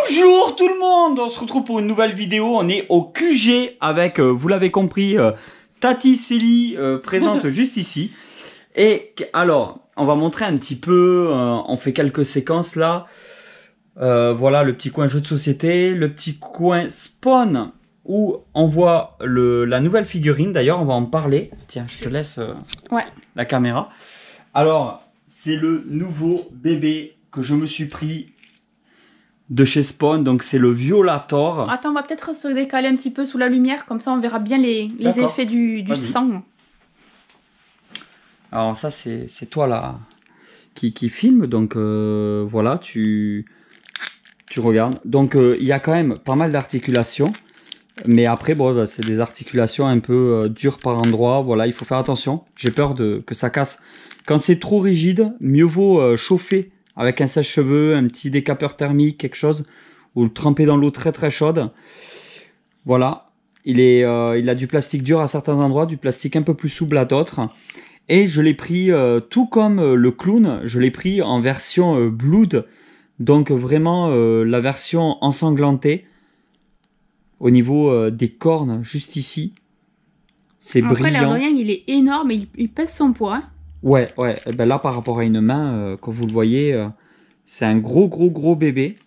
Bonjour tout le monde, on se retrouve pour une nouvelle vidéo, on est au QG avec, vous l'avez compris, Tati Célie présente juste ici. Et alors, on va montrer un petit peu, on fait quelques séquences là. Voilà le petit coin jeu de société, le petit coin spawn où on voit la nouvelle figurine. D'ailleurs, on va en parler. Tiens, je te laisse la caméra. Alors, c'est le nouveau bébé que je me suis pris de chez Spawn, donc c'est le Violator. Attends, on va peut-être se décaler un petit peu sous la lumière, comme ça on verra bien les effets du sang. Alors ça c'est toi là qui filme, donc voilà, tu regardes. Donc il y a quand même pas mal d'articulations, mais après bon, bah, c'est des articulations un peu dures par endroits, voilà, il faut faire attention. J'ai peur que ça casse. Quand c'est trop rigide, mieux vaut chauffer avec un sèche-cheveux, un petit décapeur thermique, quelque chose, ou le tremper dans l'eau très très chaude. Voilà, il a du plastique dur à certains endroits, du plastique un peu plus souple à d'autres. Et je l'ai pris, tout comme le clown, je l'ai pris en version Blood, donc vraiment la version ensanglantée, au niveau des cornes, juste ici. C'est brillant. Après, l'air de rien, il est énorme et il pèse son poids. Hein. Ouais. Et ben là, par rapport à une main, comme vous le voyez, c'est un gros bébé.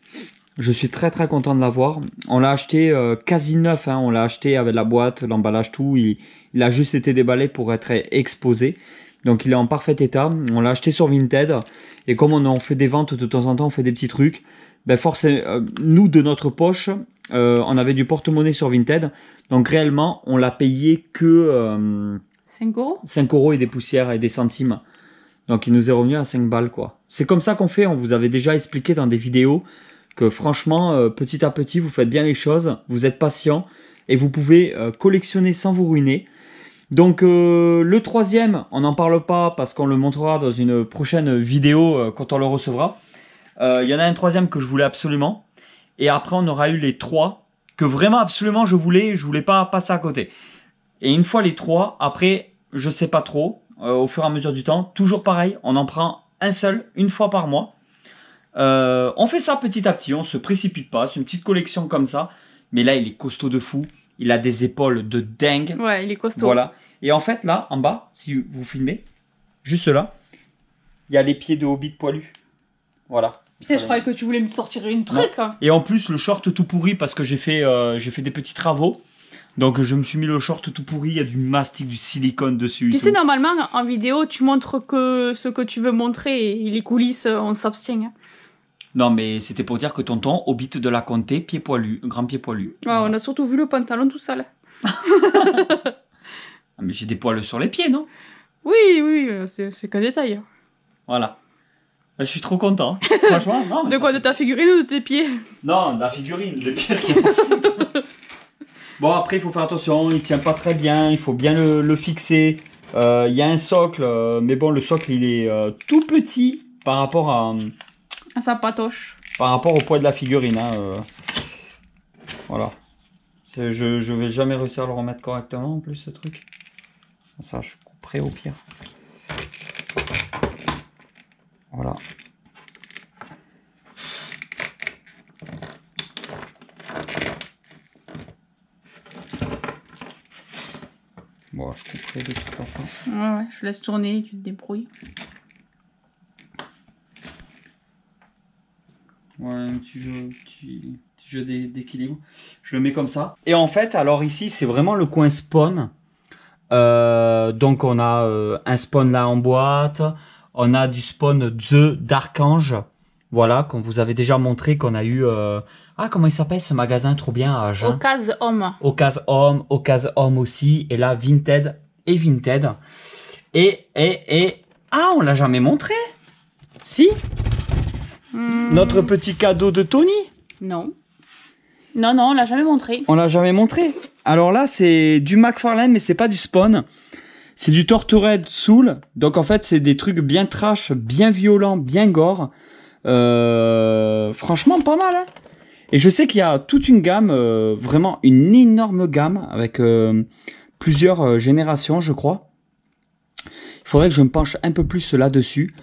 Je suis très content de l'avoir. On l'a acheté quasi neuf. Hein. On l'a acheté avec la boîte, l'emballage, tout. Il a juste été déballé pour être exposé. Donc il est en parfait état. On l'a acheté sur Vinted. Et comme on en fait des ventes de temps en temps, on fait des petits trucs. Ben forcément, nous, de notre poche, on avait du porte-monnaie sur Vinted. Donc réellement, on l'a payé que... 5 euros 5 euros et des poussières et des centimes. Donc il nous est revenu à 5 balles quoi. C'est comme ça qu'on fait, on vous avait déjà expliqué dans des vidéos que franchement, petit à petit, vous faites bien les choses, vous êtes patient et vous pouvez collectionner sans vous ruiner. Donc le troisième, on n'en parle pas parce qu'on le montrera dans une prochaine vidéo quand on le recevra. Il y en a un troisième que je voulais absolument. Et après on aura eu les trois que vraiment absolument je voulais pas passer à côté. Et une fois les trois, après, je sais pas trop, au fur et à mesure du temps, toujours pareil, on en prend un seul, une fois par mois. On fait ça petit à petit, on se précipite pas, c'est une petite collection comme ça. Mais là, il est costaud de fou, il a des épaules de dingue. Ouais, il est costaud. Voilà. Et en fait, là, en bas, si vous filmez, juste là, il y a les pieds de Hobbit poilu. Voilà. Putain, je croyais que tu voulais me sortir une truc. Hein. Et en plus, le short tout pourri parce que j'ai fait des petits travaux. Donc je me suis mis le short tout pourri, il y a du mastic, du silicone dessus. Tu sais, normalement, en vidéo, tu montres que ce que tu veux montrer et les coulisses, on s'abstient. Hein. Non, mais c'était pour dire que tonton, Hobbit de la Comté, pied poilu, grand pied poilu. Ouais, voilà. On a surtout vu le pantalon tout sale. Mais j'ai des poils sur les pieds, non? Oui, c'est qu'un détail. Voilà. Je suis trop content. Franchement, non. De quoi, de ta figurine ou de tes pieds? Non, de la figurine, les pieds. Bon, après, il faut faire attention, il tient pas très bien, il faut bien le fixer. Il y a un socle, mais bon, le socle, il est tout petit par rapport à sa patoche. Par rapport au poids de la figurine. Hein, voilà. Je vais jamais réussir à le remettre correctement, en plus, ce truc. Ça, je couperai au pire. Voilà. Bon, je couperai de toute façon. Ouais, je laisse tourner, tu te débrouilles. Ouais, un petit jeu d'équilibre. Je le mets comme ça. Et en fait, alors ici, c'est vraiment le coin spawn. Donc on a un spawn là en boîte. On a du spawn d'Archange. Voilà, qu'on vous avait déjà montré qu'on a eu... comment il s'appelle ce magasin trop bien à Agen? Ocase Homme. Ocase Homme aussi. Et là, Vinted et Vinted. Ah, on l'a jamais montré? Si? Notre petit cadeau de Tony? Non. Non, on l'a jamais montré. On l'a jamais montré. Alors là, c'est du McFarlane, mais c'est pas du Spawn. C'est du Tortured Soul. Donc en fait, c'est des trucs bien trash, bien violents, bien gore. Franchement, pas mal. Hein. Et je sais qu'il y a toute une gamme, vraiment une énorme gamme, avec plusieurs générations, je crois. Il faudrait que je me penche un peu plus là-dessus.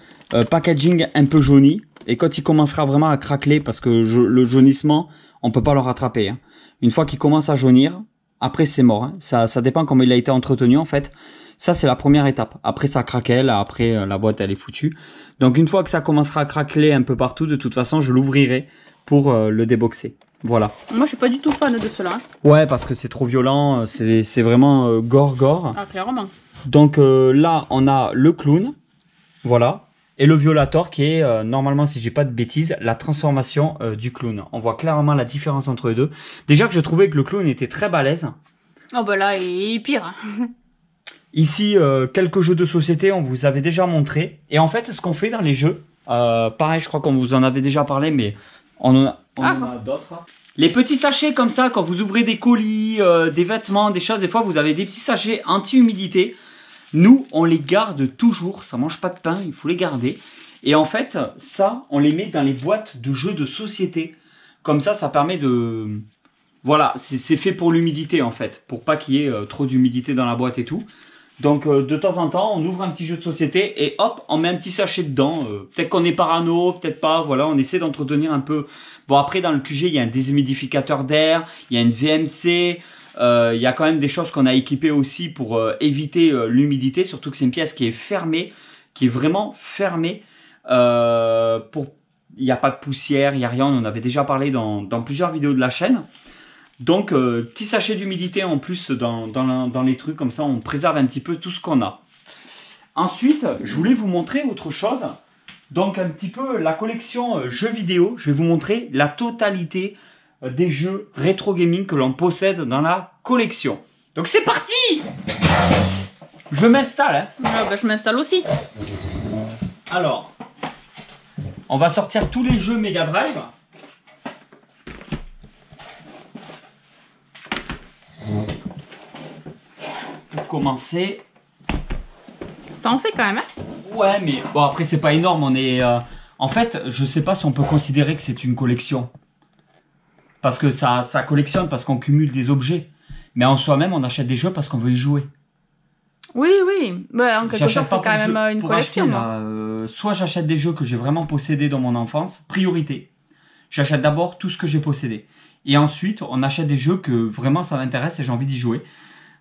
Packaging un peu jauni. et quand il commencera vraiment à craqueler, parce que le jaunissement, on peut pas le rattraper. Hein. Une fois qu'il commence à jaunir, après c'est mort. Hein. Ça dépend comment il a été entretenu en fait. Ça c'est la première étape. Après ça craquelle, après la boîte elle est foutue. Donc une fois que ça commencera à craqueler un peu partout, de toute façon je l'ouvrirai pour le déboxer. Voilà. Moi je suis pas du tout fan de cela. Hein. Ouais, parce que c'est trop violent, c'est vraiment gore. Ah clairement. Donc là on a le clown. Voilà. Et le Violator qui est, normalement, si j'ai pas de bêtises, la transformation du clown. On voit clairement la différence entre les deux. Déjà que je trouvais que le clown était très balèze. Oh bah là, il est pire. Ici, quelques jeux de société, on vous avait déjà montré. Et en fait, ce qu'on fait dans les jeux, pareil, je crois qu'on vous en avait déjà parlé, mais on en a d'autres. Les petits sachets comme ça, quand vous ouvrez des colis, des vêtements, des choses, des fois, vous avez des petits sachets anti-humidité. Nous, on les garde toujours, ça mange pas de pain, il faut les garder. Et en fait, ça, on les met dans les boîtes de jeux de société. Comme ça permet de... Voilà, c'est fait pour l'humidité en fait, pour pas qu'il y ait trop d'humidité dans la boîte et tout. Donc de temps en temps, on ouvre un petit jeu de société et hop, on met un petit sachet dedans. Peut-être qu'on est parano, peut-être pas, voilà, on essaie d'entretenir un peu. Bon après, dans le QG, il y a un déshumidificateur d'air, il y a une VMC... Il y a quand même des choses qu'on a équipées aussi pour éviter l'humidité, surtout que c'est une pièce qui est fermée, qui est vraiment fermée. Il n'y a pas de poussière, il n'y a rien, on en avait déjà parlé dans plusieurs vidéos de la chaîne. Donc, petit sachet d'humidité en plus dans les trucs, comme ça on préserve un petit peu tout ce qu'on a. Ensuite, je voulais vous montrer autre chose. Donc, un petit peu la collection jeux vidéo, je vais vous montrer la totalité des jeux rétro gaming que l'on possède dans la collection. Donc c'est parti! Je m'installe. Hein. Ah bah, je m'installe aussi. Alors, on va sortir tous les jeux Mega Drive. Pour commencer. Ça en fait quand même. Hein. Ouais, mais bon après c'est pas énorme. On est. En fait, je sais pas si on peut considérer que c'est une collection. Parce que ça collectionne, parce qu'on cumule des objets. Mais en soi-même, on achète des jeux parce qu'on veut y jouer. Oui, oui. Bah, en quelque sorte, c'est quand même une collection. Acheter, soit j'achète des jeux que j'ai vraiment possédés dans mon enfance. Priorité. J'achète d'abord tout ce que j'ai possédé. Et ensuite, on achète des jeux que vraiment ça m'intéresse et j'ai envie d'y jouer.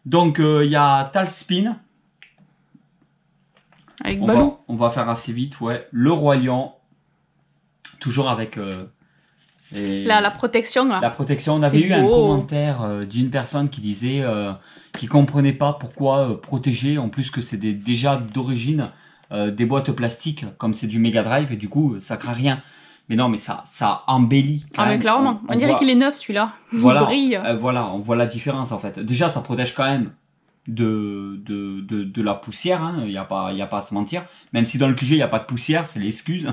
Donc, il y a Talspin. Avec Balou. On va faire assez vite, ouais. Le Roi Lion. Toujours avec... la protection. Là. La protection. On avait eu un commentaire d'une personne qui disait qui comprenait pas pourquoi protéger, en plus que c'est déjà d'origine des boîtes plastiques, comme c'est du Mega Drive, et du coup ça craint rien. Mais non, mais ça embellit. Quand même. Mais clairement, on dirait qu'il est neuf celui-là. Voilà, il brille. Voilà, on voit la différence en fait. Déjà, ça protège quand même de la poussière, hein. Il y a pas à se mentir. Même si dans le QG il y a pas de poussière, c'est l'excuse.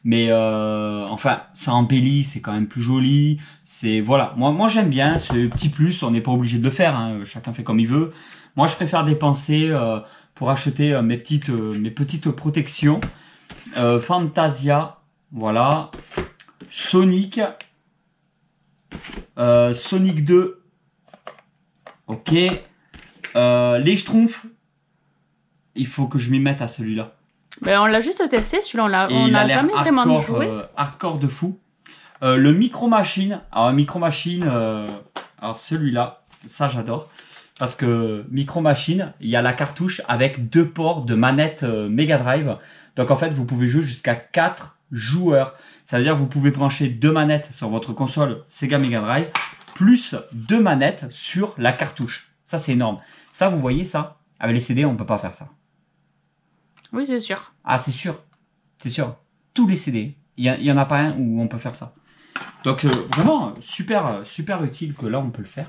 Mais enfin, ça embellit, c'est quand même plus joli. C'est voilà, moi j'aime bien ce petit plus. On n'est pas obligé de le faire, hein. Chacun fait comme il veut. Moi, je préfère dépenser pour acheter mes petites protections. Fantasia, voilà. Sonic, Sonic 2. Ok. Les Schtroumpfs, il faut que je m'y mette à celui-là. Ben, on l'a juste testé, celui-là, on n'a jamais vraiment joué. Hardcore de fou. Le Micro Machine, alors Micro Machine, alors celui-là, ça j'adore. Parce que Micro Machine, il y a la cartouche avec 2 ports de manette Mega Drive. Donc en fait, vous pouvez jouer jusqu'à 4 joueurs. Ça veut dire que vous pouvez brancher 2 manettes sur votre console Sega Mega Drive, plus 2 manettes sur la cartouche. Ça, c'est énorme. Ça, vous voyez ça? Avec les CD, on ne peut pas faire ça. Oui, c'est sûr. Ah, c'est sûr. C'est sûr. Tous les CD. Il y en a pas un où on peut faire ça. Donc, vraiment, super utile que là, on peut le faire.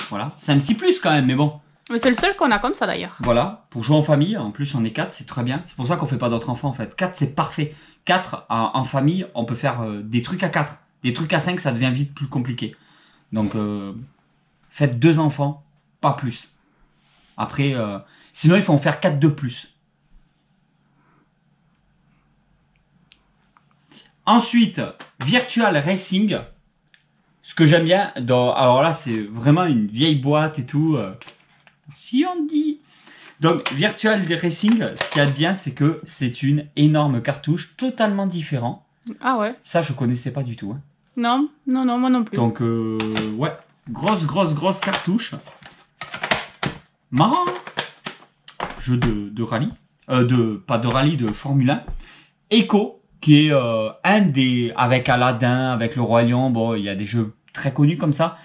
Voilà. C'est un petit plus quand même, mais bon. Mais c'est le seul qu'on a comme ça, d'ailleurs. Voilà. Pour jouer en famille, en plus, on est 4, c'est très bien. C'est pour ça qu'on fait pas d'autres enfants, en fait. 4, c'est parfait. 4, en famille, on peut faire des trucs à 4. Des trucs à 5, ça devient vite plus compliqué. Donc, faites 2 enfants, pas plus. Après, sinon, il faut en faire 4 de plus. Ensuite, Virtual Racing. Ce que j'aime bien, alors là, c'est vraiment une vieille boîte et tout. Si on dit. Donc, Virtual Racing, ce qu'il y a de bien, c'est que c'est une énorme cartouche, totalement différente. Ah ouais. Ça, je connaissais pas du tout. Hein. Non, moi non plus. Donc, ouais, grosse cartouche. Marrant. Jeu de rallye. Pas de rallye, de Formule 1. Echo, qui est un des... Avec Aladdin, avec Le Roi Lion, bon, il y a des jeux très connus comme ça.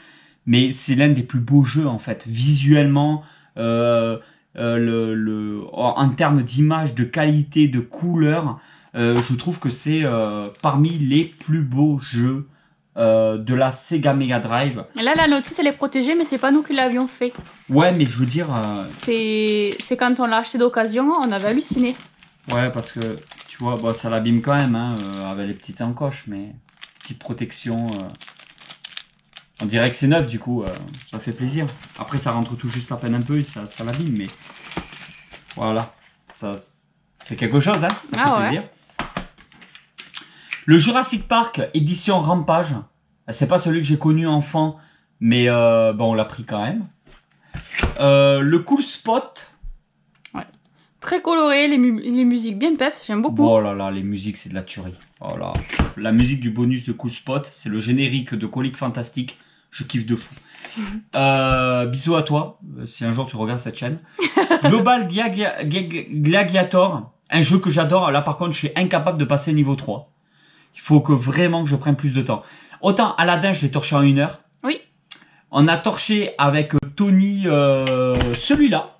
Mais c'est l'un des plus beaux jeux, en fait. Visuellement, en termes d'image, de qualité, de couleur, je trouve que c'est parmi les plus beaux jeux de la Sega Mega Drive. Et là, la notice, elle est protégée, mais c'est pas nous qui l'avions fait. Ouais, mais je veux dire... C'est quand on l'a acheté d'occasion, on avait halluciné. Ouais, parce que, tu vois, bon, ça l'abîme quand même, hein, avec les petites encoches, mais petite protection... On dirait que c'est neuf, du coup, ça fait plaisir. Après, ça rentre tout juste à peine un peu et ça l'abîme, mais voilà, ça, c'est quelque chose, hein, ça fait plaisir. Le Jurassic Park édition Rampage, c'est pas celui que j'ai connu enfant, mais bon, on l'a pris quand même. Le Cool Spot. Ouais. Très coloré, les musiques bien peps, j'aime beaucoup. Oh là là, les musiques, c'est de la tuerie. Oh là. La musique du bonus de Cool Spot, c'est le générique de Colique Fantastique. Je kiffe de fou. Bisous à toi, si un jour tu regardes cette chaîne. Global Gladiator, un jeu que j'adore. Là, par contre, je suis incapable de passer niveau 3. Il faut que vraiment que je prenne plus de temps. Autant Aladdin, je l'ai torché en 1 heure. Oui. On a torché avec Tony celui-là.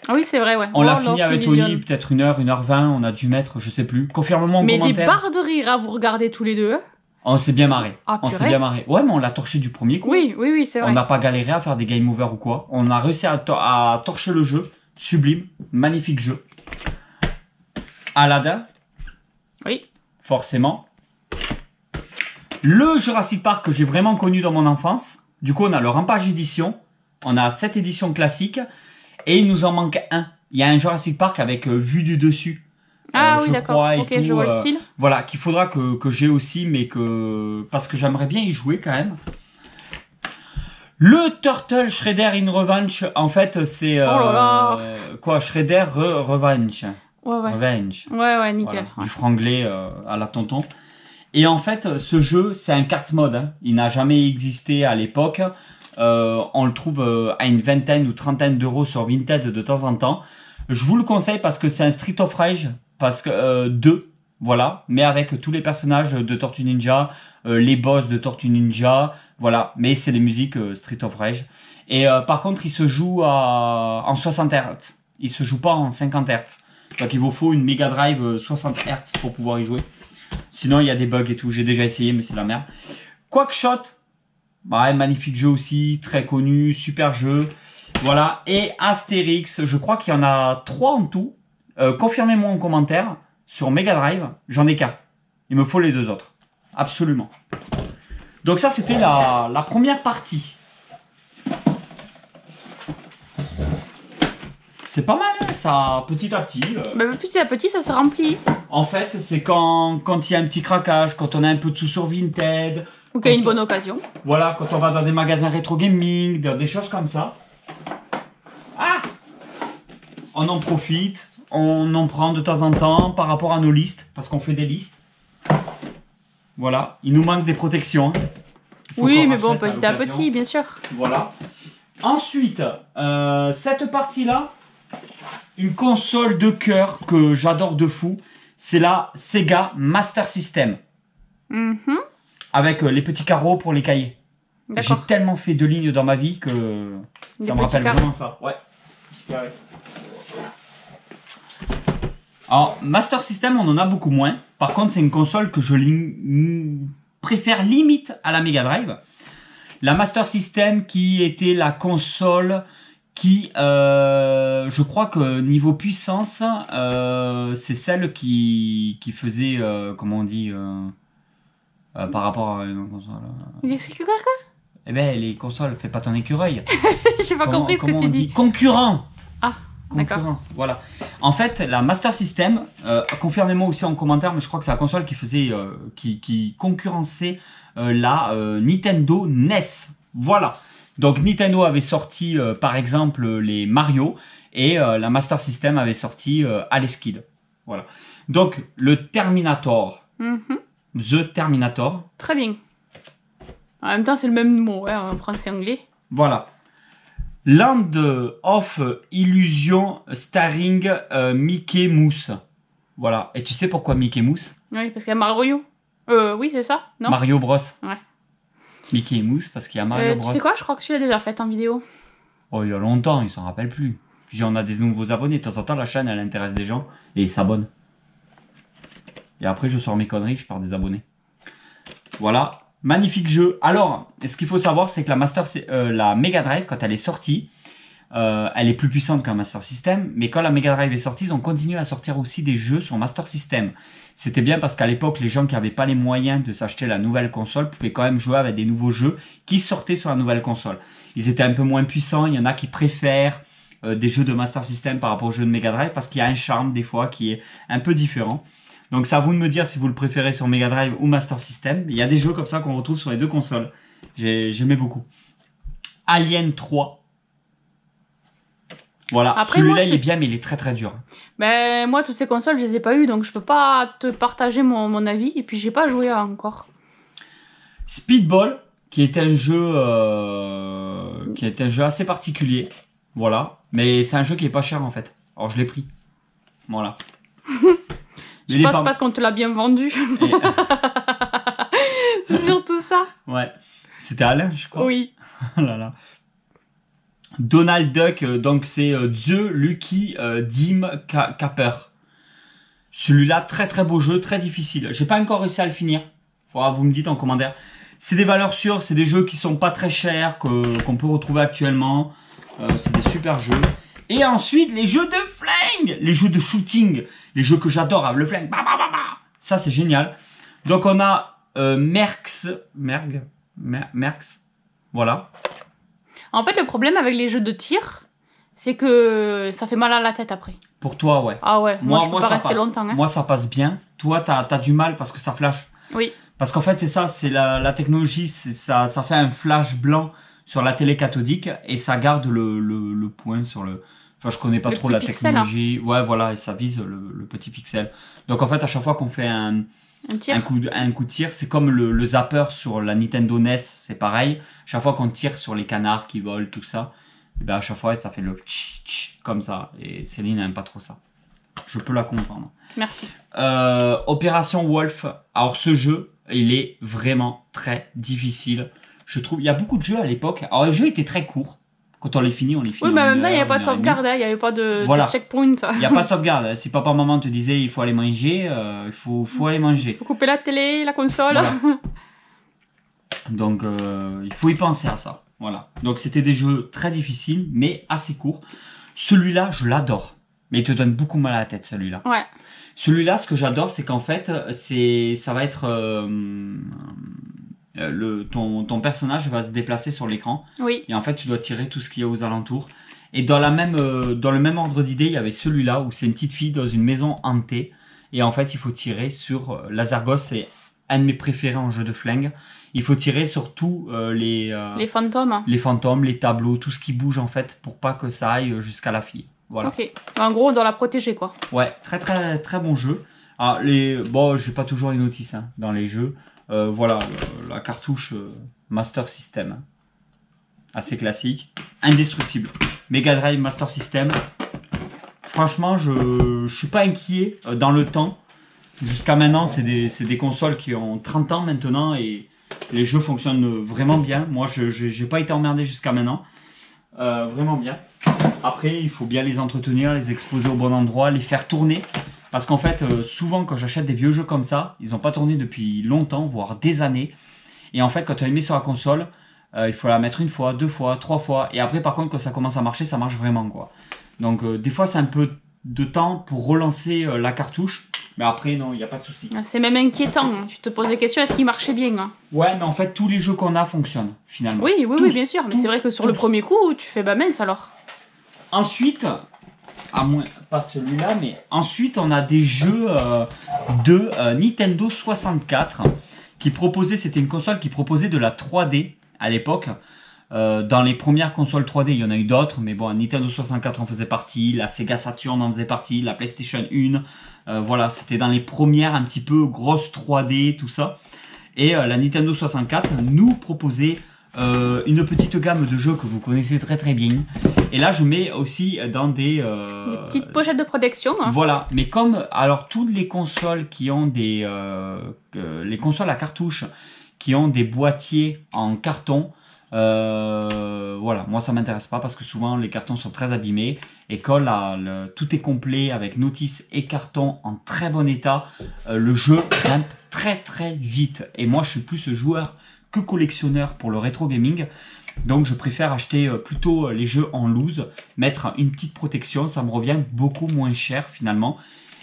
Ah oui, c'est vrai, ouais. On l'a fini avec Tony, peut-être 1 heure, 1h20. On a dû mettre, je sais plus. Confirme-moi en commentaire. Mais des barres de rire à vous regarder tous les deux. On s'est bien marré. Ah, on s'est bien marré. Ouais, mais on l'a torché du premier coup. Oui, c'est vrai. On n'a pas galéré à faire des game over ou quoi. On a réussi à torcher le jeu. Sublime. Magnifique jeu. Aladdin. Oui. Forcément. Le Jurassic Park que j'ai vraiment connu dans mon enfance. Du coup, on a le Rampage édition. On a cette édition classique. Et il nous en manque un. Il y a un Jurassic Park avec vue du dessus. Ah oui, d'accord. Ok, je vois le style. Voilà, qu'il faudra que j'ai aussi, mais parce que j'aimerais bien y jouer quand même. Le Turtle Shredder in Revenge, en fait, c'est... oh là là. Quoi, Shredder Revenge. Ouais. Revenge. Ouais, nickel. Voilà, du franglais à la tonton. Et en fait, ce jeu, c'est un cart mode. Hein. Il n'a jamais existé à l'époque. On le trouve à une vingtaine ou trentaine d'euros sur Vinted de temps en temps. Je vous le conseille parce que c'est un Street of Rage. Parce que 2, voilà, mais avec tous les personnages de Tortue Ninja, les boss de Tortue Ninja, voilà, mais c'est les musiques Street of Rage. Et par contre, il se joue en 60 Hz, il se joue pas en 50 Hz. Donc il vous faut une Mega Drive 60 Hz pour pouvoir y jouer. Sinon, il y a des bugs et tout, j'ai déjà essayé, mais c'est la merde. Quackshot, bah, magnifique jeu aussi, très connu, super jeu. Voilà, et Astérix, je crois qu'il y en a 3 en tout. Confirmez-moi en commentaire sur Mega Drive, j'en ai qu'un. Il me faut les 2 autres. Absolument. Donc ça, c'était la première partie. C'est pas mal, hein, ça, petit à petit. Bah, petit à petit, ça se remplit. En fait, c'est quand il y a un petit craquage, quand on a un peu de sous sur Vinted. Ou qu'il y a une bonne occasion. Voilà, quand on va dans des magasins rétro gaming, des choses comme ça. Ah! On en profite. On en prend de temps en temps par rapport à nos listes, parce qu'on fait des listes. Voilà, il nous manque des protections. Oui, mais bon, petit à petit, bien sûr. Voilà. Ensuite, cette partie-là, une console de cœur que j'adore de fou, c'est la Sega Master System. Avec les petits carreaux pour les cahiers. J'ai tellement fait de lignes dans ma vie que ça me rappelle vraiment ça. Ouais. Alors, Master System, on en a beaucoup moins. Par contre, c'est une console que je préfère limite à la Mega Drive. La Master System qui était la console qui, je crois que niveau puissance, c'est celle qui faisait, comment on dit, par rapport à une console. Quoi? Eh ben, les consoles, fais pas ton écureuil. J'ai pas compris ce que tu dis. Concurrente. Ah. Concurrence, voilà. En fait, la Master System, confirmez-moi aussi en commentaire, mais je crois que c'est la console qui faisait, qui concurrençait la Nintendo NES. Voilà. Donc Nintendo avait sorti, par exemple, les Mario, Et la Master System avait sorti Alex Kidd. Voilà. Donc, le Terminator. The Terminator. Très bien. En même temps, c'est le même mot, hein, en français-anglais. Voilà. Land of Illusion starring Mickey Mouse. Voilà. Et tu sais pourquoi Mickey Mouse? Oui, parce qu'il y a Mario. Oui, c'est ça, non? Mario Bros. Ouais. Mickey Mouse parce qu'il y a Mario Bros. Tu sais quoi? Je crois que tu l'as déjà fait en vidéo. Oh, il y a longtemps, ils s'en rappellent plus. Puis on a des nouveaux abonnés. De temps en temps, la chaîne, elle intéresse des gens et ils s'abonnent. Et après, je sors mes conneries, je perds des abonnés. Voilà. Magnifique jeu. Alors, ce qu'il faut savoir, c'est que la Mega Drive, quand elle est sortie, elle est plus puissante qu'un Master System. Mais quand la Mega Drive est sortie, ils ont continué à sortir aussi des jeux sur Master System. C'était bien parce qu'à l'époque, les gens qui n'avaient pas les moyens de s'acheter la nouvelle console pouvaient quand même jouer avec des nouveaux jeux qui sortaient sur la nouvelle console. Ils étaient un peu moins puissants. Il y en a qui préfèrent des jeux de Master System par rapport aux jeux de Mega Drive parce qu'il y a un charme des fois qui est un peu différent. Donc c'est à vous de me dire si vous le préférez sur Mega Drive ou Master System. Il y a des jeux comme ça qu'on retrouve sur les deux consoles. J'aimais beaucoup. Alien 3. Voilà, celui-là il est bien mais il est très très dur. Ben moi toutes ces consoles je les ai pas eues donc je peux pas te partager mon avis et puis j'ai pas joué encore. Speedball qui est un jeu assez particulier. Voilà, mais c'est un jeu qui est pas cher en fait. Alors je l'ai pris. Voilà. Je pense parce qu'on te l'a bien vendu. C'est surtout ça. Ouais. C'était Alain, je crois. Oui. Oh là là. Donald Duck, donc c'est The Lucky Dim Capper. Celui-là, très très beau jeu, très difficile. J'ai pas encore réussi à le finir. Faudra, vous me dites en commentaire. C'est des valeurs sûres, c'est des jeux qui sont pas très chers, qu'on peut retrouver actuellement. C'est des super jeux. Et ensuite, les jeux de flingue, les jeux de shooting, les jeux que j'adore, le flingue. Bah, bah, bah, bah. Ça, c'est génial. Donc, on a Merx. Voilà. En fait, le problème avec les jeux de tir, c'est que ça fait mal à la tête après. Pour toi, ouais. Ah ouais, moi je peux pas rester longtemps. Hein. Moi, ça passe bien. Toi, t'as du mal parce que ça flash. Oui. Parce qu'en fait, c'est ça, c'est la technologie, ça fait un flash blanc sur la télé cathodique et ça garde le point sur le... Enfin, je connais pas trop la technologie. Hein. Ouais, voilà, et ça vise le petit pixel. Donc, en fait, à chaque fois qu'on fait un coup de tir, c'est comme le zapper sur la Nintendo NES, c'est pareil. Chaque fois qu'on tire sur les canards qui volent, tout ça, et ben à chaque fois, ça fait le tch tch comme ça. Et Céline n'aime pas trop ça. Je peux la comprendre. Merci. Opération Wolf. Alors, ce jeu, il est vraiment très difficile. Je trouve, il y a beaucoup de jeux à l'époque. Alors, les jeux étaient très courts. Quand on les finit, on les finit. Oui, mais en même temps, il n'y avait pas de sauvegarde, il n'y avait pas de checkpoint. Il n'y a pas de sauvegarde. Si papa, maman te disait il faut aller manger, il faut aller manger. Il faut couper la télé, la console. Voilà. Donc, il faut y penser à ça. Voilà. Donc, c'était des jeux très difficiles, mais assez courts. Celui-là, je l'adore. Mais il te donne beaucoup mal à la tête, celui-là. Ouais. Celui-là, ce que j'adore, c'est qu'en fait, ça va être... ton personnage va se déplacer sur l'écran. Oui. Et en fait, tu dois tirer tout ce qu'il y a aux alentours. Et dans le même ordre d'idée, il y avait celui-là où c'est une petite fille dans une maison hantée. Et en fait, il faut tirer sur... Lazargos, c'est un de mes préférés en jeu de flingue. Il faut tirer sur tous les fantômes. Les fantômes, les tableaux, tout ce qui bouge en fait pour pas que ça aille jusqu'à la fille. Voilà. Ok. En gros, on doit la protéger quoi. Ouais, très très très bon jeu. Ah, bon, j'ai pas toujours les notices hein, dans les jeux. Voilà, la cartouche Master System. Assez classique. Indestructible. Mega Drive Master System. Franchement, je suis pas inquiet dans le temps. Jusqu'à maintenant, c'est des consoles qui ont 30 ans maintenant et les jeux fonctionnent vraiment bien. Moi, j'ai pas été emmerdé jusqu'à maintenant. Vraiment bien. Après, il faut bien les entretenir, les exposer au bon endroit, les faire tourner. Parce qu'en fait, souvent quand j'achète des vieux jeux comme ça, ils n'ont pas tourné depuis longtemps, voire des années. Et en fait, quand tu as mis sur la console, il faut la mettre une fois, deux fois, trois fois. Et après, par contre, quand ça commence à marcher, ça marche vraiment, quoi. Donc, des fois, c'est un peu de temps pour relancer la cartouche. Mais après, non, il n'y a pas de souci. C'est même inquiétant. Tu te poses des questions, est-ce qu'il marchait bien hein? Ouais, mais en fait, tous les jeux qu'on a fonctionnent, finalement. Oui, bien sûr. Mais c'est vrai que sur le premier coup, tu fais bah mince alors. Ensuite... à moins, pas celui-là, mais ensuite on a des jeux de Nintendo 64 qui proposaient, c'était une console qui proposait de la 3D à l'époque. Dans les premières consoles 3D, il y en a eu d'autres, mais bon, Nintendo 64 en faisait partie, la Sega Saturn en faisait partie, la PlayStation 1, voilà, c'était dans les premières un petit peu grosses 3D, tout ça. Et la Nintendo 64 nous proposait une petite gamme de jeux que vous connaissez très très bien. Et là, je mets aussi dans des petites pochettes de protection. Hein. Voilà, mais comme alors toutes les consoles qui ont des les consoles à cartouche qui ont des boîtiers en carton, voilà, moi ça m'intéresse pas parce que souvent les cartons sont très abîmés et quand tout est complet avec notice et carton en très bon état, le jeu grimpe très très vite. Et moi je suis plus joueur que collectionneur pour le rétro gaming. Donc je préfère acheter plutôt les jeux en loose, mettre une petite protection, ça me revient beaucoup moins cher finalement.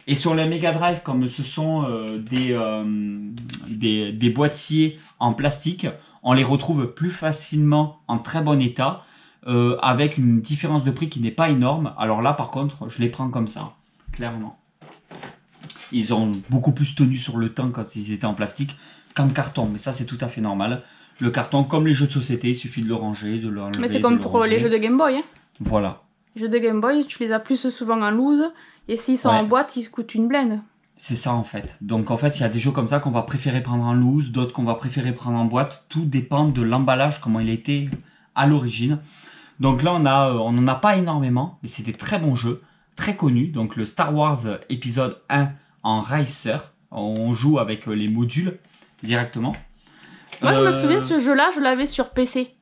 Et sur la Mega Drive, comme ce sont des boîtiers en plastique, on les retrouve plus facilement en très bon état, avec une différence de prix qui n'est pas énorme. Alors là par contre, je les prends comme ça, clairement. Ils ont beaucoup plus tenu sur le temps quand ils étaient en plastique qu'en carton, mais ça c'est tout à fait normal. Le carton, comme les jeux de société, il suffit de le ranger, de le enlever. Mais c'est comme pour les jeux de Game Boy. Hein. Voilà. Les jeux de Game Boy, tu les as plus souvent en loose. Et s'ils sont en boîte, ils coûtent une blinde. C'est ça en fait. Donc en fait, il y a des jeux comme ça qu'on va préférer prendre en loose, d'autres qu'on va préférer prendre en boîte. Tout dépend de l'emballage, comment il était à l'origine. Donc là, on n'en a pas énormément, mais c'est des très bons jeux, très connus. Donc le Star Wars épisode 1 en Racer. On joue avec les modules directement. Moi, je me souviens, ce jeu-là, je l'avais sur PC.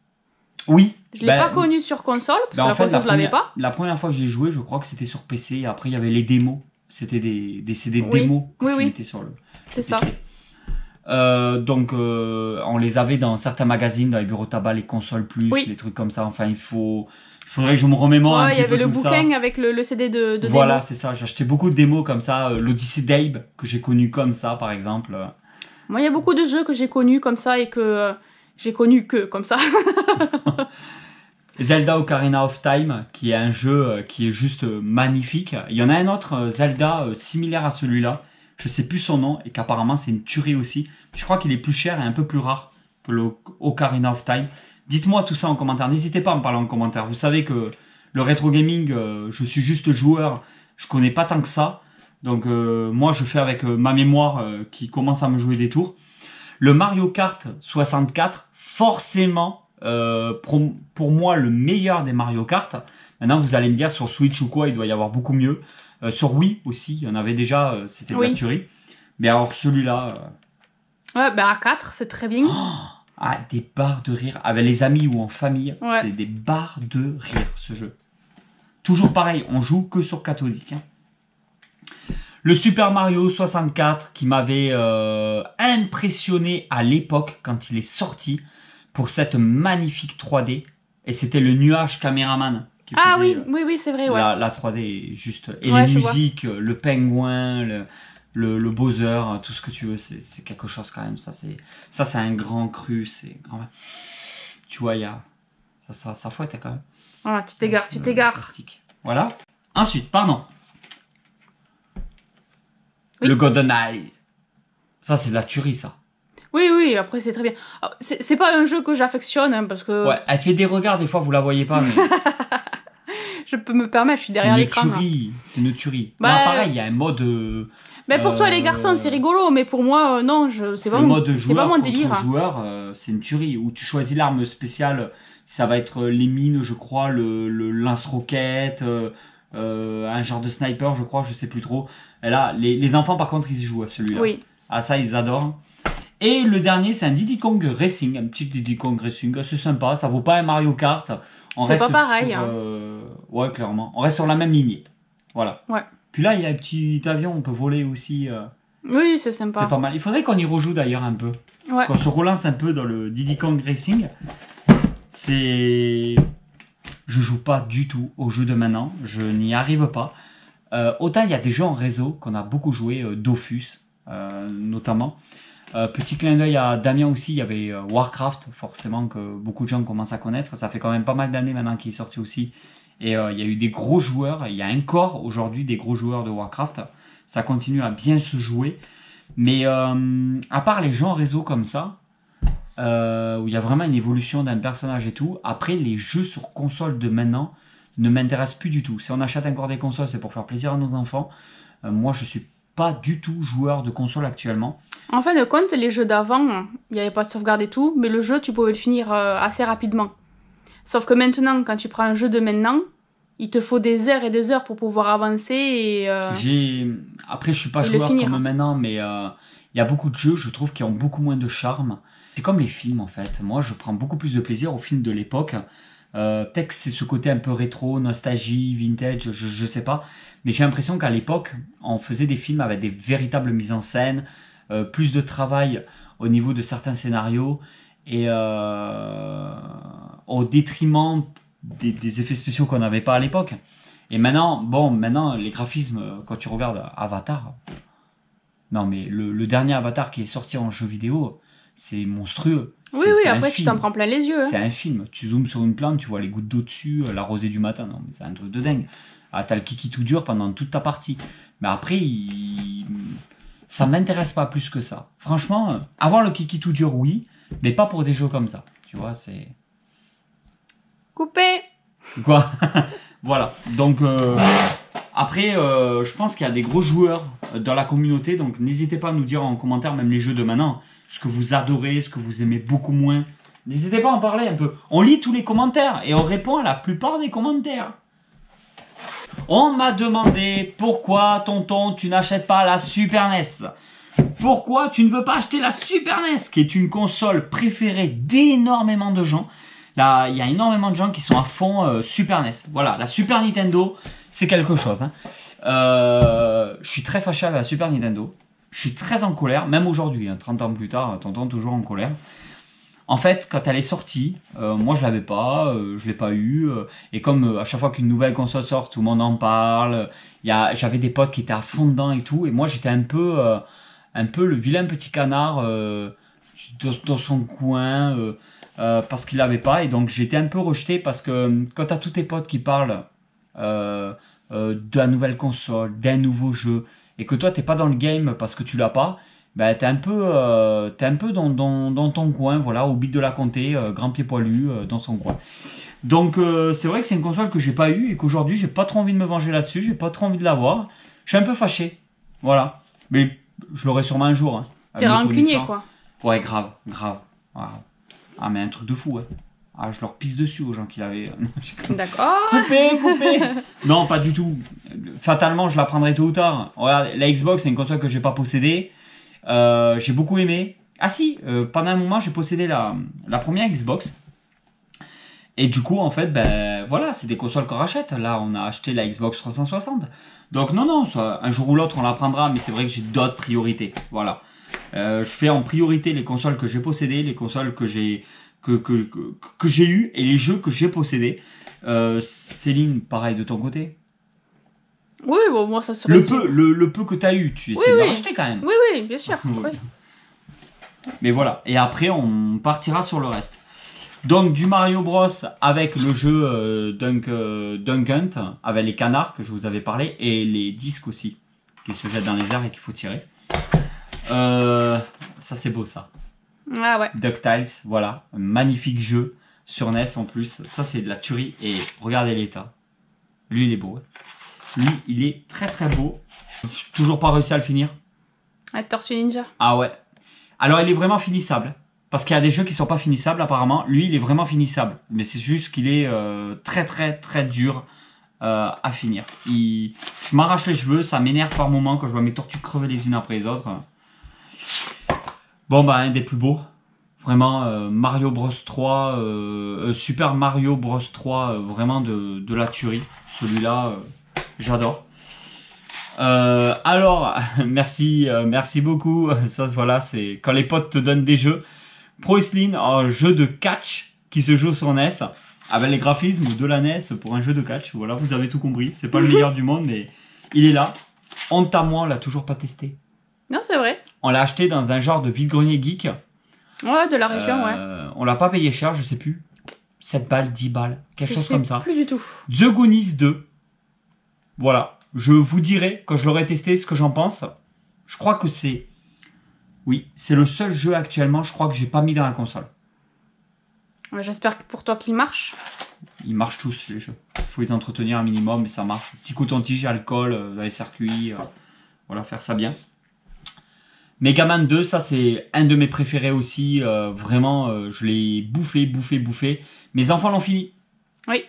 Oui. Je l'ai pas connu sur console, parce que la console, je l'avais pas. La première fois que j'ai joué, je crois que c'était sur PC. Et après, il y avait les démos. C'était des CD démos que tu mettais sur le C'est ça. Donc, on les avait dans certains magazines, dans les bureaux tabac, les consoles plus, les trucs comme ça. Enfin, il faudrait que je me remémore un petit peu tout ça. Il y avait le bouquin avec le CD de démo. Voilà, c'est ça. J'ai acheté beaucoup de démos comme ça. L'Odyssey d'Abe, que j'ai connu comme ça, par exemple. Moi, il y a beaucoup de jeux que j'ai connus comme ça et que j'ai connus que comme ça. Zelda Ocarina of Time, qui est un jeu qui est juste magnifique. Il y en a un autre, Zelda, similaire à celui-là. Je sais plus son nom et qu'apparemment c'est une tuerie aussi. Je crois qu'il est plus cher et un peu plus rare que le Ocarina of Time. Dites-moi tout ça en commentaire. N'hésitez pas à me parler en commentaire. Vous savez que le rétro gaming, je suis juste joueur. Je connais pas tant que ça. Donc moi je fais avec ma mémoire qui commence à me jouer des tours. Le Mario Kart 64, forcément, pour moi le meilleur des Mario Kart. Maintenant vous allez me dire sur Switch ou quoi, il doit y avoir beaucoup mieux. Sur Wii aussi, il y en avait déjà, c'était de la tuerie. Mais alors celui-là... Ouais, bah à 4, c'est très bien. Des barres de rire. Avec les amis ou en famille, c'est des barres de rire ce jeu. Toujours pareil, on joue que sur cathodique. Hein. Le Super Mario 64 qui m'avait impressionné à l'époque quand il est sorti pour cette magnifique 3D. Et c'était le nuage caméraman. Oui, c'est vrai. Ouais. La 3D est juste... Et les musiques, le pingouin, le Bowser, tout ce que tu veux, c'est quelque chose quand même. Ça c'est un grand cru. C'est grand... Tu vois, il y a... Ça fouette quand même. Ah, tu t'égares. Voilà. Ensuite, pardon. Le GoldenEye. Ça, c'est de la tuerie, ça. Oui, après, c'est très bien. C'est pas un jeu que j'affectionne, hein, parce que... Ouais, elle fait des regards, des fois, vous la voyez pas, mais... Je peux me permettre, je suis derrière l'écran. C'est une tuerie. Là, pareil, il y a un mode... Mais pour toi, les garçons, c'est rigolo, mais pour moi, non, c'est pas mon délire. Le joueur, c'est une tuerie, où tu choisis l'arme spéciale, ça va être les mines, je crois, le lance-roquette... un genre de sniper, je crois, je sais plus trop. Et là, les enfants, par contre, ils y jouent à celui-là. Oui. Ah, ça, ils adorent. Et le dernier, c'est un Diddy Kong Racing. Un petit Diddy Kong Racing, c'est sympa. Ça vaut pas un Mario Kart. C'est pas pareil. Ouais, clairement. On reste sur la même lignée. Voilà. Ouais. Puis là, il y a un petit avion, on peut voler aussi. Oui, c'est sympa. C'est pas mal. Il faudrait qu'on y rejoue d'ailleurs un peu. Ouais. Qu'on se relance un peu dans le Diddy Kong Racing. Je joue pas du tout aux jeux de maintenant. Je n'y arrive pas. Autant il y a des jeux en réseau qu'on a beaucoup joué, Dofus notamment. Petit clin d'œil à Damien aussi, il y avait Warcraft, forcément que beaucoup de gens commencent à connaître. Ça fait quand même pas mal d'années maintenant qu'il est sorti aussi. Et il y a eu des gros joueurs. Il y a encore aujourd'hui des gros joueurs de Warcraft. Ça continue à bien se jouer. Mais à part les jeux en réseau comme ça, où il y a vraiment une évolution d'un personnage et tout. Après, les jeux sur console de maintenant ne m'intéressent plus du tout. Si on achète encore des consoles, c'est pour faire plaisir à nos enfants. Moi, je suis pas du tout joueur de console actuellement. En fin de compte, les jeux d'avant, il n'y avait pas de sauvegarde et tout, mais le jeu, tu pouvais le finir assez rapidement. Sauf que maintenant, quand tu prends un jeu de maintenant, il te faut des heures et des heures pour pouvoir avancer et... Après, je suis pas joueur comme maintenant, mais il y a beaucoup de jeux, je trouve, qui ont beaucoup moins de charme. C'est comme les films, en fait. Moi, je prends beaucoup plus de plaisir aux films de l'époque. Peut-être que c'est ce côté un peu rétro, nostalgie, vintage, je sais pas. Mais j'ai l'impression qu'à l'époque, on faisait des films avec des véritables mises en scène, plus de travail au niveau de certains scénarios, et au détriment des effets spéciaux qu'on n'avait pas à l'époque. Et maintenant, maintenant, les graphismes, quand tu regardes Avatar, non mais le dernier Avatar qui est sorti en jeu vidéo, c'est monstrueux. Oui, après tu t'en prends plein les yeux. Hein. C'est un film. Tu zoomes sur une plante, tu vois les gouttes d'eau dessus, la rosée du matin. Non mais c'est un truc de dingue. Ah, t'as le kiki tout dur pendant toute ta partie. Mais après, ça m'intéresse pas plus que ça. Franchement, avoir le kiki tout dur, oui, mais pas pour des jeux comme ça. Tu vois, c'est... Coupé. Quoi. Voilà. Donc, après, je pense qu'il y a des gros joueurs dans la communauté. Donc, n'hésitez pas à nous dire en commentaire, même les jeux de maintenant, ce que vous adorez, ce que vous aimez beaucoup moins. N'hésitez pas à en parler un peu. On lit tous les commentaires et on répond à la plupart des commentaires. On m'a demandé pourquoi, tonton, tu n'achètes pas la Super NES. Pourquoi tu ne veux pas acheter la Super NES, qui est une console préférée d'énormément de gens. Là, il y a énormément de gens qui sont à fond Super NES. Voilà, la Super Nintendo, c'est quelque chose. Hein. Je suis très fâché avec la Super Nintendo. Je suis très en colère, même aujourd'hui, hein, 30 ans plus tard, tonton toujours en colère. En fait, quand elle est sortie, moi je l'avais pas, je l'ai pas eu. Et comme à chaque fois qu'une nouvelle console sort, tout le monde en parle. J'avais des potes qui étaient à fond dedans et tout. Et moi j'étais un peu le vilain petit canard dans son coin parce qu'il l'avait pas. Et donc j'étais un peu rejeté parce que quand t'as tous tes potes qui parlent de la nouvelle console, d'un nouveau jeu, et que toi t'es pas dans le game parce que tu l'as pas. Ben, t'es un peu dans ton coin, voilà, au bit de la comté, grand pied poilu, dans son coin. Donc c'est vrai que c'est une console que j'ai pas eu et qu'aujourd'hui j'ai pas trop envie de me venger là-dessus, j'ai pas trop envie de l'avoir. Je suis un peu fâché, voilà. Mais je l'aurai sûrement un jour. Hein, t'es rancunier quoi. Ouais, grave. Voilà. Ah mais un truc de fou, hein. Ah, je leur pisse dessus aux gens qui l'avaient. D'accord. Coupé. Non, pas du tout. Fatalement, je la prendrai tôt ou tard. Regarde, la Xbox, c'est une console que j'ai pas possédée. J'ai beaucoup aimé. Ah si, pendant un moment j'ai possédé la première Xbox. Et du coup en fait, ben voilà, c'est des consoles qu'on rachète. Là on a acheté la Xbox 360. Donc non, un jour ou l'autre on la prendra, mais c'est vrai que j'ai d'autres priorités. Voilà. Je fais en priorité les consoles que j'ai possédées, les consoles que j'ai eues et les jeux que j'ai possédés. Céline, pareil de ton côté? Oui, bon, moi ça serait... Le peu que tu as eu, tu essaies de l'acheter quand même. Oui, bien sûr. Oui. Mais voilà, et après on partira sur le reste. Donc du Mario Bros avec le jeu Dunk Hunt, avec les canards que je vous avais parlé, et les disques aussi, qui se jettent dans les airs et qu'il faut tirer. Ça c'est beau ça. Ah ouais. DuckTales, voilà, un magnifique jeu sur NES en plus. Ça c'est de la tuerie, et regardez l'état. Lui il est beau. Lui, il est très très beau. J'ai toujours pas réussi à le finir. La Tortue Ninja. Ah ouais. Alors il est vraiment finissable. Parce qu'il y a des jeux qui sont pas finissables apparemment. Lui, il est vraiment finissable. Mais c'est juste qu'il est très très très dur à finir. Je m'arrache les cheveux, ça m'énerve par moments quand je vois mes tortues crever les unes après les autres. Bon bah un des plus beaux. Vraiment Mario Bros 3, Super Mario Bros 3, vraiment de la tuerie. Celui-là... j'adore. Alors, merci beaucoup. Ça, voilà, c'est quand les potes te donnent des jeux. Pro Wrestling, un jeu de catch qui se joue sur NES avec les graphismes de la NES pour un jeu de catch. Voilà, vous avez tout compris. C'est pas le meilleur du monde, mais il est là. Honte à moi, on l'a toujours pas testé. Non, c'est vrai. On l'a acheté dans un genre de vide-grenier geek. Ouais, de la région, ouais. On l'a pas payé cher, je sais plus. 7 balles, 10 balles, quelque chose comme ça. Plus du tout. The Goonies 2. Voilà. Je vous dirai, quand je l'aurai testé, ce que j'en pense. Je crois que c'est Oui, c'est le seul jeu actuellement, je crois, que j'ai pas mis dans la console. Ouais, j'espère que pour toi qu'il marche. Ils marchent tous, les jeux. Il faut les entretenir un minimum, mais ça marche. Petit coton-tige, alcool dans les circuits. Voilà, faire ça bien. Megaman 2, ça c'est un de mes préférés aussi. Vraiment, je l'ai bouffé. Mes enfants l'ont fini. Oui.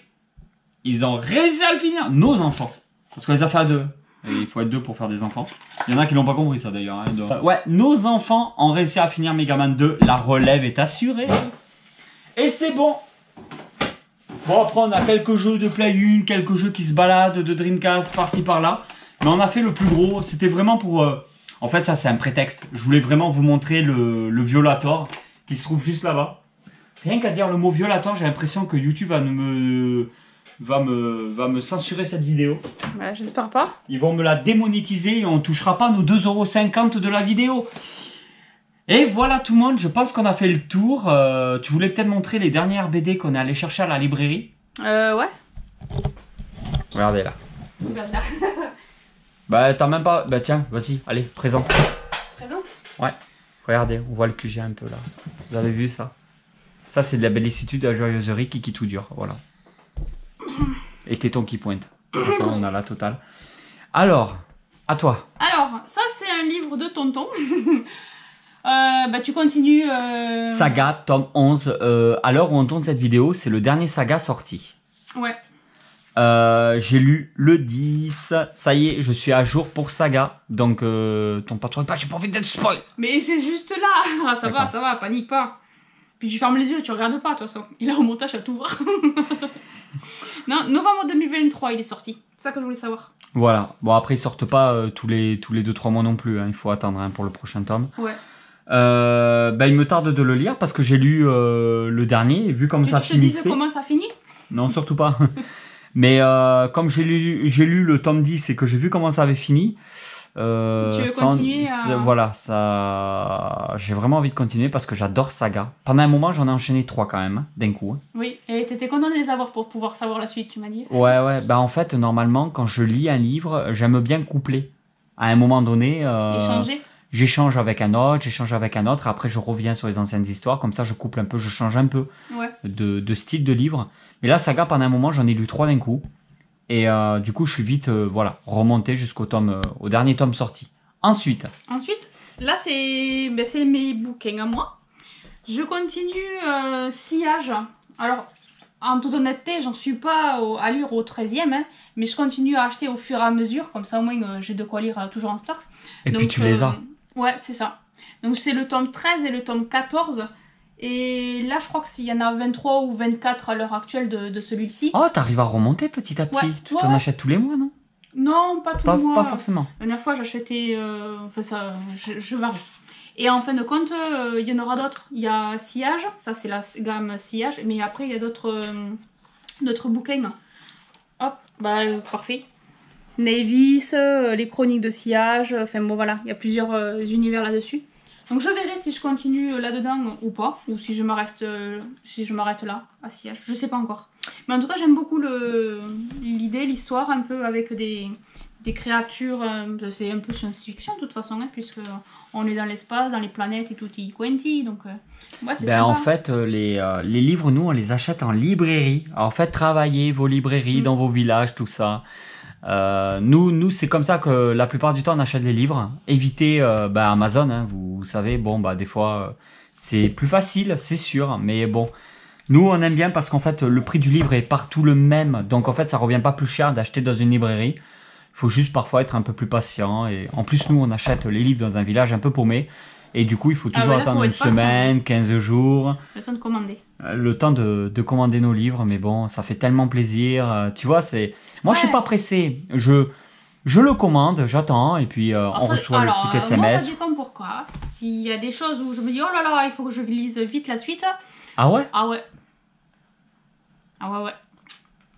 Ils ont réussi à le finir. Nos enfants. Parce qu'on les a fait à deux. Et il faut être deux pour faire des enfants. Il y en a qui l'ont pas compris ça d'ailleurs. Hein, ouais, nos enfants ont réussi à finir Megaman 2. La relève est assurée. Et c'est bon. Bon, après on a quelques jeux de Play 1, quelques jeux qui se baladent de Dreamcast par-ci par-là. Mais on a fait le plus gros. C'était vraiment pour... En fait, ça c'est un prétexte. Je voulais vraiment vous montrer le Violator qui se trouve juste là-bas. Rien qu'à dire le mot Violator, j'ai l'impression que YouTube va me censurer cette vidéo. Bah, j'espère pas. Ils vont me la démonétiser et on touchera pas nos 2,50 € de la vidéo. Et voilà tout le monde, je pense qu'on a fait le tour. Tu voulais peut-être montrer les dernières BD qu'on est allé chercher à la librairie? Ouais. Regardez là. Regarde là. Bah t'as même pas... Bah tiens, vas-y, allez, présente. Présente. Ouais, regardez, on voit le QG un peu là. Vous avez vu ça? Ça c'est de la bellicitude, de la joyeuserie, qui tout dure, voilà. Et téton qui pointe. Enfin, on a la totale. Alors, à toi. Alors, ça c'est un livre de tonton. Bah tu continues... Saga, tome 11. À l'heure où on tourne cette vidéo, c'est le dernier Saga sorti. Ouais. J'ai lu le 10. Ça y est, je suis à jour pour Saga. Donc, ton patron est pas, j'ai pas envie d'être spoil. Mais c'est juste là. Ah, ça va, panique pas. Puis tu fermes les yeux, tu regardes pas de toute façon. Il est en montage à tout voir. Non, novembre 2023, il est sorti. C'est ça que je voulais savoir. Voilà. Bon, après, ils sortent pas tous les 2-3 mois non plus. Hein. Il faut attendre pour le prochain tome. Ouais. Bah, il me tarde de le lire parce que j'ai lu le dernier et vu comme ça finissait. Tu te disais comment ça finit? Non, surtout pas. Mais comme j'ai lu le tome 10 et que j'ai vu comment ça avait fini, tu veux continuer à... Voilà, ça, j'ai vraiment envie de continuer parce que j'adore Saga. Pendant un moment, j'en ai enchaîné 3 quand même, d'un coup. Hein. Oui, et t'étais content de les avoir pour pouvoir savoir la suite, tu m'as dit. Ouais. Bah en fait, normalement, quand je lis un livre, j'aime bien coupler. À un moment donné, Échanger. J'échange avec un autre, après je reviens sur les anciennes histoires, comme ça je couple un peu, je change un peu de style de livre. Mais là, Saga, pendant un moment, j'en ai lu 3 d'un coup. Et du coup, je suis vite remonté jusqu'au au dernier tome sorti. Ensuite, là, c'est mes bouquins à moi. Je continue Sillage. Alors, en toute honnêteté, j'en suis pas à lire au 13e, hein, mais je continue à acheter au fur et à mesure, comme ça au moins j'ai de quoi lire toujours en stock. Et donc, puis tu les as. Ouais, c'est ça. Donc c'est le tome 13 et le tome 14. Et là, je crois qu'il y en a 23 ou 24 à l'heure actuelle de celui-ci. Oh, t'arrives à remonter petit à petit. Ouais, tu t'en achètes tous les mois, non? Non, pas tous les mois. Pas forcément. La dernière fois, j'achetais... enfin, ça, je varie. Et en fin de compte, il y en aura d'autres. Il y a Sillage, ça c'est la gamme Sillage. Mais après, il y a d'autres bouquins. Hop, bah parfait. Navis, les chroniques de Sillage. Enfin bon, voilà, il y a plusieurs univers là-dessus. Donc je verrai si je continue là-dedans ou pas, ou si je m'arrête là, à Sillage, je sais pas encore. Mais en tout cas, j'aime beaucoup l'idée, l'histoire, un peu avec des créatures, c'est un peu science-fiction de toute façon, hein, puisque on est dans l'espace, dans les planètes et tout quanti, donc ouais, c'est sympa. En fait, les livres, nous, on les achète en librairie. Alors, faites travailler vos librairies dans vos villages, tout ça. Nous c'est comme ça que la plupart du temps on achète les livres. Évitez Amazon, hein, vous savez, bon des fois c'est plus facile, c'est sûr, mais bon, nous on aime bien parce qu'en fait le prix du livre est partout le même, donc en fait ça revient pas plus cher d'acheter dans une librairie. Il faut juste parfois être un peu plus patient, et en plus nous on achète les livres dans un village un peu paumé, et du coup il faut toujours attendre une semaine, 15 jours. Le temps de commander. Le temps de commander nos livres, mais bon, ça fait tellement plaisir. Tu vois, c'est... Moi, je suis pas pressé. Je le commande, j'attends, et puis on reçoit le petit SMS. Moi, ça dépend pourquoi. S'il y a des choses où je me dis, oh là là, il faut que je lise vite la suite. Ah ouais? Ah ouais.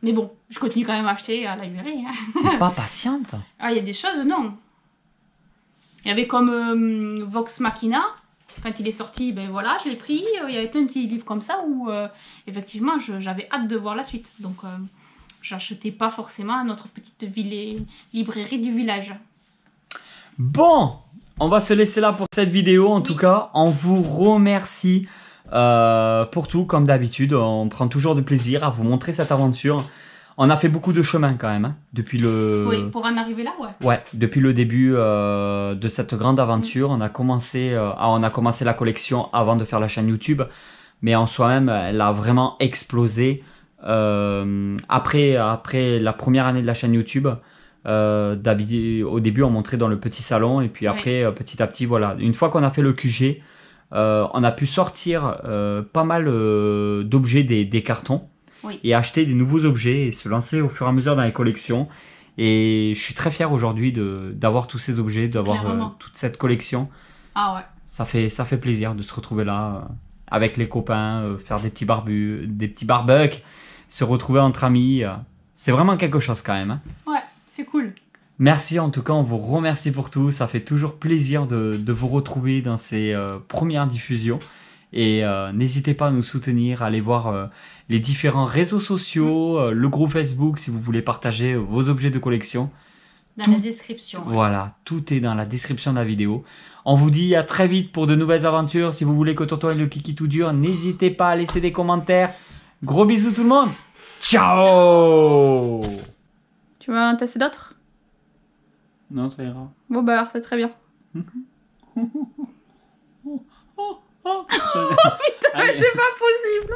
Mais bon, je continue quand même à acheter à la librairie. Hein. T'es pas patiente? Ah, il y a des choses, non. Il y avait comme Vox Machina. Quand il est sorti, ben voilà, je l'ai pris. Il y avait plein de petits livres comme ça où, effectivement, j'avais hâte de voir la suite. Donc, j'achetais pas forcément à notre petite librairie du village. Bon, On va se laisser là pour cette vidéo. En tout cas, on vous remercie pour tout. Comme d'habitude, on prend toujours du plaisir à vous montrer cette aventure. On a fait beaucoup de chemin quand même, hein, depuis le... Oui, pour en arriver là, ouais. Ouais, depuis le début de cette grande aventure. On a commencé la collection avant de faire la chaîne YouTube. Mais en soi-même, elle a vraiment explosé après la première année de la chaîne YouTube. Au début, on montrait dans le petit salon. Et puis après, petit à petit, voilà. Une fois qu'on a fait le QG, on a pu sortir pas mal d'objets des cartons. Oui. Et acheter des nouveaux objets et se lancer au fur et à mesure dans les collections. Et je suis très fier aujourd'hui d'avoir tous ces objets, d'avoir toute cette collection. Ah ouais. Ça fait plaisir de se retrouver là avec les copains, faire des petits barbecues, se retrouver entre amis. C'est vraiment quelque chose quand même. Hein. Ouais, c'est cool. Merci en tout cas, on vous remercie pour tout. Ça fait toujours plaisir de vous retrouver dans ces premières diffusions. Et n'hésitez pas à nous soutenir, à aller voir les différents réseaux sociaux, le groupe Facebook si vous voulez partager vos objets de collection. Dans la description. Ouais. Voilà, tout est dans la description de la vidéo. On vous dit à très vite pour de nouvelles aventures. Si vous voulez que Tonton et le Kiki tout dur, n'hésitez pas à laisser des commentaires. Gros bisous tout le monde. Ciao. Tu veux en tester d'autres? Non, ça ira. Bon bah alors c'est très bien. Oh, Oh putain, mais c'est pas possible.